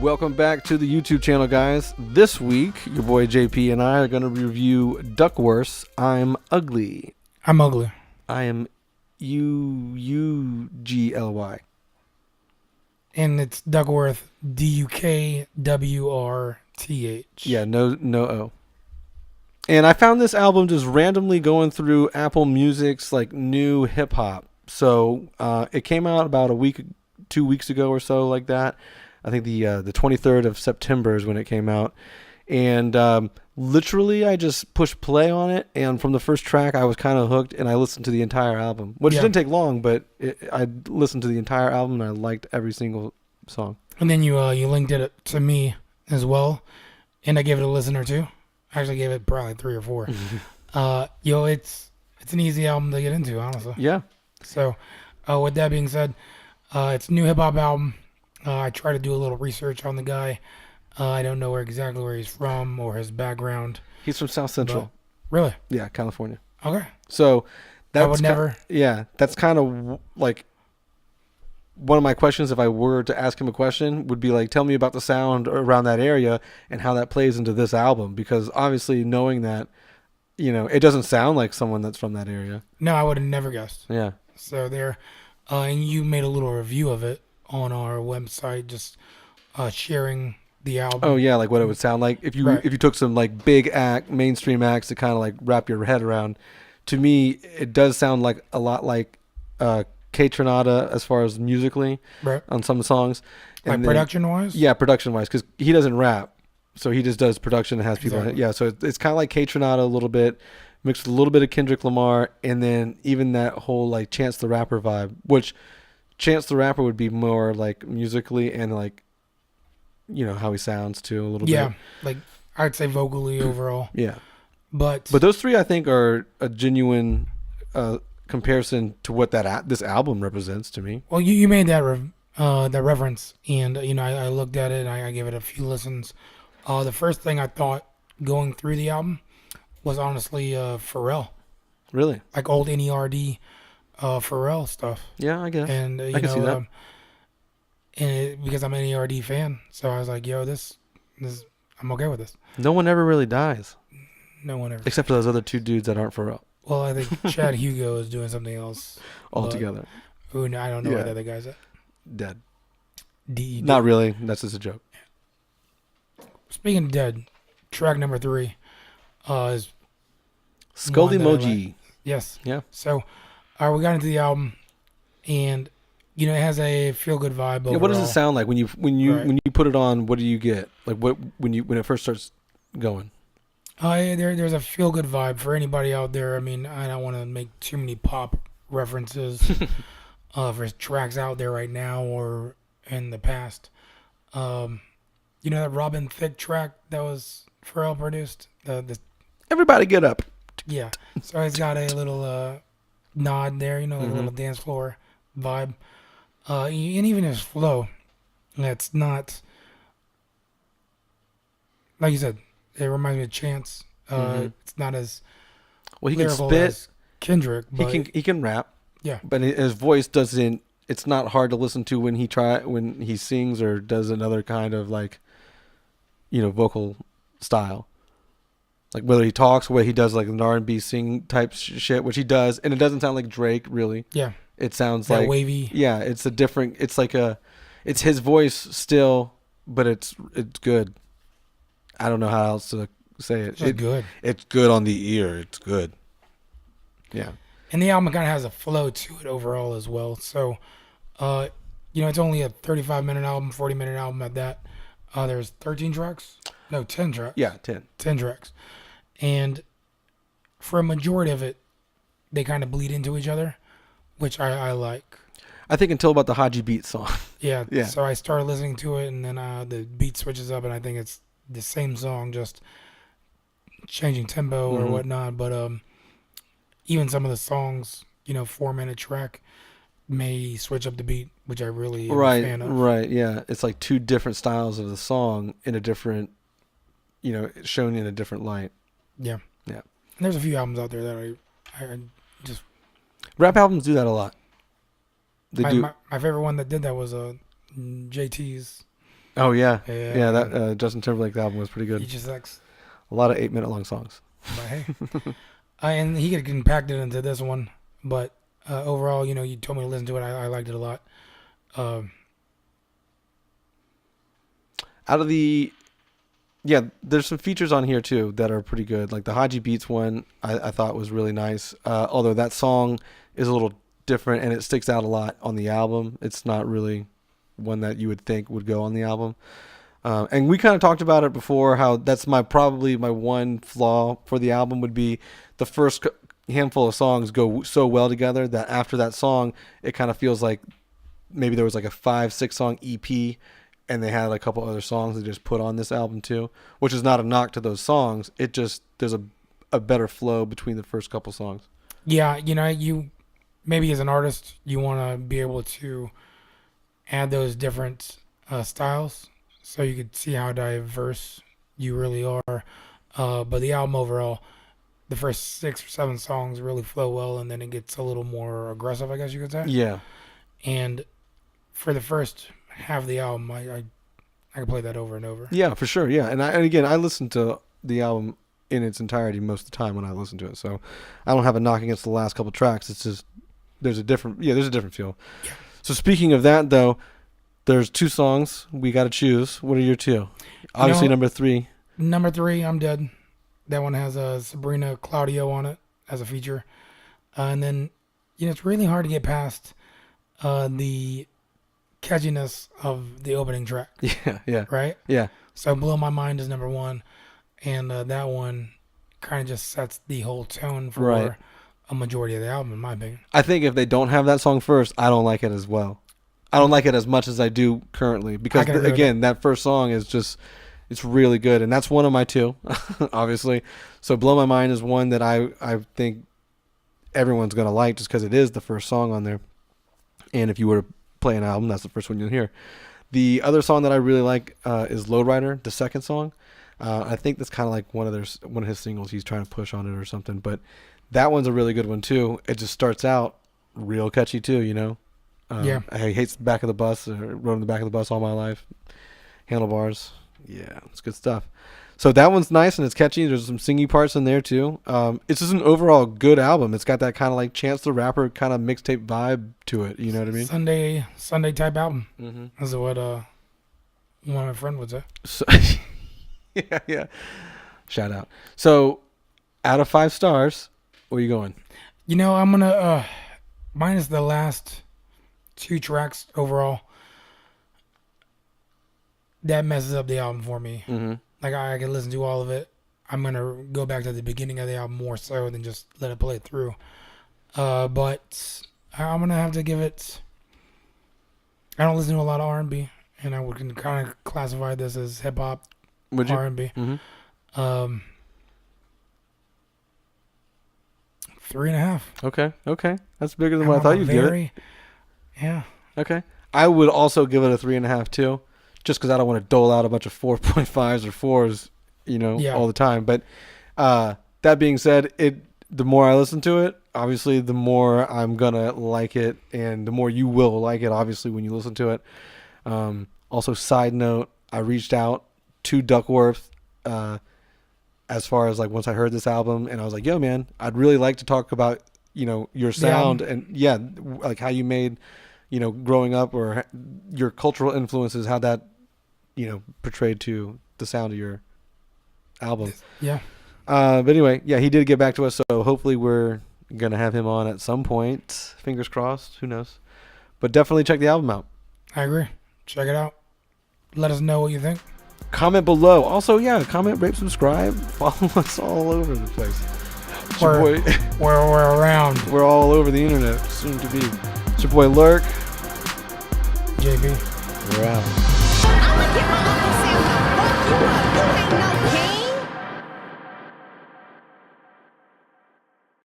Welcome back to the YouTube channel, guys. This week, your boy JP and I are going to review Duckwrth's I'm Ugly. I'm ugly. I am Uugly. And it's Duckwrth, Duckwrth. Yeah, no O. And I found this album just randomly going through Apple Music's like new hip hop. So it came out about 2 weeks ago or so, like that. I think the 23rd of September is when it came out. And literally I just pushed play on it, and from the first track I was kind of hooked, and I listened to the entire album, which didn't take long, but I listened to the entire album and I liked every single song. And then you linked it to me as well, and I gave it a listen or two. I actually gave it probably 3 or 4. It's an easy album to get into, honestly. Yeah. So with that being said, it's a new hip hop album. I try to do a little research on the guy. I don't know exactly where he's from or his background. He's from South Central. Really? Yeah, California. Okay. So that's I would never. That's kind of like one of my questions. If I were to ask him a question, would be like, tell me about the sound around that area and how that plays into this album. Because obviously, knowing that, it doesn't sound like someone that's from that area. No, I would have never guessed. Yeah. So there, and you made a little review of it on our website, just sharing the album. Oh yeah, like what it would sound like if you took some like big mainstream acts to kind of like wrap your head around. To me, it does sound like a lot like Kaytranada as far as musically, right, on some songs. And like production wise. Yeah, production wise, because he doesn't rap, so he just does production and has people on it. Yeah, so it's kind of like Kaytranada a little bit, mixed with a little bit of Kendrick Lamar, and then even that whole like Chance the Rapper vibe, which Chance the Rapper would be more like musically and like, how he sounds too a little bit. Yeah, like I'd say vocally overall. Yeah. But those three, I think, are a genuine comparison to what this album represents to me. Well, you made that reference, and I looked at it and I gave it a few listens. The first thing I thought going through the album was honestly Pharrell. Really? Like old NERD Pharrell stuff. Yeah, I guess. And I can see that. Because I'm an NERD fan, so I was like, yo, this I'm okay with this. No one ever really dies. No one ever. Except for those other 2 dudes that aren't Pharrell. Well, I think Chad Hugo is doing something else altogether. I don't know where the other guy's at. Dead. D-E-D. Not really. That's just a joke. Speaking of dead, track number 3 is Skull one that I Emoji. like. Yes. Yeah. So, we got into the album, and it has a feel good vibe. Overall. Yeah. What does it sound like when you put it on? What do you get? Like when it first starts going? There's a feel good vibe for anybody out there. I mean, I don't want to make too many pop references for tracks out there right now or in the past. That Robin Thicke track that was Pharrell produced. The Everybody get up. Yeah. So it's got a little nod there. Like a little dance floor vibe. And even his flow, it's not like you said. It reminds me of Chance. It's not as he can spit as Kendrick. But he can rap. Yeah, but his voice doesn't. It's not hard to listen to when he sings or does another kind of like, vocal style. Like whether he talks, whether he does like an R&B sing type shit, which he does, and it doesn't sound like Drake really. Yeah, it sounds that like wavy. Yeah, it's a different. It's like it's his voice still, but it's good. I don't know how else to say it. It's good. It's good on the ear. It's good. Yeah. And the album kind of has a flow to it overall as well. So, it's only a 35-minute album, 40-minute album at that. There's 13 tracks? No, 10 tracks. Yeah, 10. 10 tracks. And for a majority of it, they kind of bleed into each other, which I like. I think until about the Haji Beat song. Yeah. So I started listening to it, and then the beat switches up, and I think it's the same song, just changing tempo or whatnot. But even some of the songs, 4-minute track may switch up the beat, which I really am a fan of. Right, yeah. It's like 2 different styles of the song in a different, shown in a different light. Yeah. Yeah. And there's a few albums out there that I just... Rap albums do that a lot. My favorite one that did that was JT's Oh yeah, Yeah, yeah. man. That Justin Timberlake album was pretty He good. just sucks. A lot of 8 minute long songs. But hey, and he could compact it into this one. But overall, you told me to listen to it. I liked it a lot. Um, Out of the Yeah, there's some features on here too that are pretty good. Like the Haji Beats one, I thought was really nice. Although that song is a little different and it sticks out a lot on the album. It's not really one that you would think would go on the album. And we kind of talked about it before. How that's probably my one flaw for the album would be the first handful of songs go so well together that after that song, it kind of feels like maybe there was like a 5-6 song EP and they had a couple other songs they just put on this album too, which is not a knock to those songs. It just there's a better flow between the first couple songs. yeah, you maybe as an artist, you want to be able to add those different styles so you could see how diverse you really are. But the album overall, the first 6 or 7 songs really flow well, and then it gets a little more aggressive, I guess you could say. Yeah. And for the first half of the album, I can play that over and over. Yeah, for sure. Yeah, and again, I listen to the album in its entirety most of the time when I listen to it, so I don't have a knock against the last couple tracks. It's just there's a different feel. Yeah. So speaking of that, though, there's 2 songs we got to choose. What are your 2? Obviously, number 3. Number 3, I'm Dead. That one has Sabrina Claudio on it as a feature, and then it's really hard to get past the catchiness of the opening track. Yeah, yeah, Right? yeah. So Blow My Mind is number 1, and that one kind of just sets the whole tone for Right. a majority of the album, in my opinion. I think if they don't have that song first, I don't like it as well. I don't like it as much as I do currently because I can agree with again, that first song is just it's really good, and that's one of my 2, obviously. So Blow My Mind is one that I think everyone's gonna like just because it is the first song on there. And if you were to play an album, that's the first one you'll hear. The other song that I really like is Load Rider, the second song. I think that's kind of like one of his singles he's trying to push on it or something. But that one's a really good one too. It just starts out real catchy too, Yeah. I hate the back of the bus. Rode in the back of the bus all my life. Handlebars. Yeah, it's good stuff. So that one's nice and it's catchy. There's some singy parts in there too. It's just an overall good album. It's got that kind of like Chance the Rapper kind of mixtape vibe to it. You know what I mean? Sunday type album. Mm-hmm. That's what one of my friends would say. So, yeah. Shout out. So, out of 5 stars, where are you going? I'm gonna minus the last 2 tracks overall. That messes up the album for me. Mm-hmm. Like I can listen to all of it. I'm gonna go back to the beginning of the album more so than just let it play through. But I'm gonna have to give it. I don't listen to a lot of R&B, and I would kind of classify this as hip hop Would you? R&B. Mm-hmm. 3.5. Okay. That's bigger than what I thought you'd give it. Yeah. Okay. I would also give it a 3.5 too, just because I don't want to dole out a bunch of 4.5s or 4s, all the time. But that being said, the more I listen to it, obviously, the more I'm gonna like it, and the more you will like it, obviously, when you listen to it. Also, side note, I reached out to Duckwrth as far as like once I heard this album, and I was like, "Yo, man, I'd really like to talk about your sound and like how you made growing up or your cultural influences, how that portrayed to the sound of your album." Yeah. But anyway, yeah, he did get back to us, so hopefully we're gonna have him on at some point. Fingers crossed. Who knows? But definitely check the album out. I agree. Check it out. Let us know what you think. Comment below. Also, comment, rate, subscribe. Follow us all over the place. It's your boy. We're around. We're all over the internet, soon to be. It's your boy Lurk. JB. We're out. I'ma get my uncle Sam to fuck you up. You ain't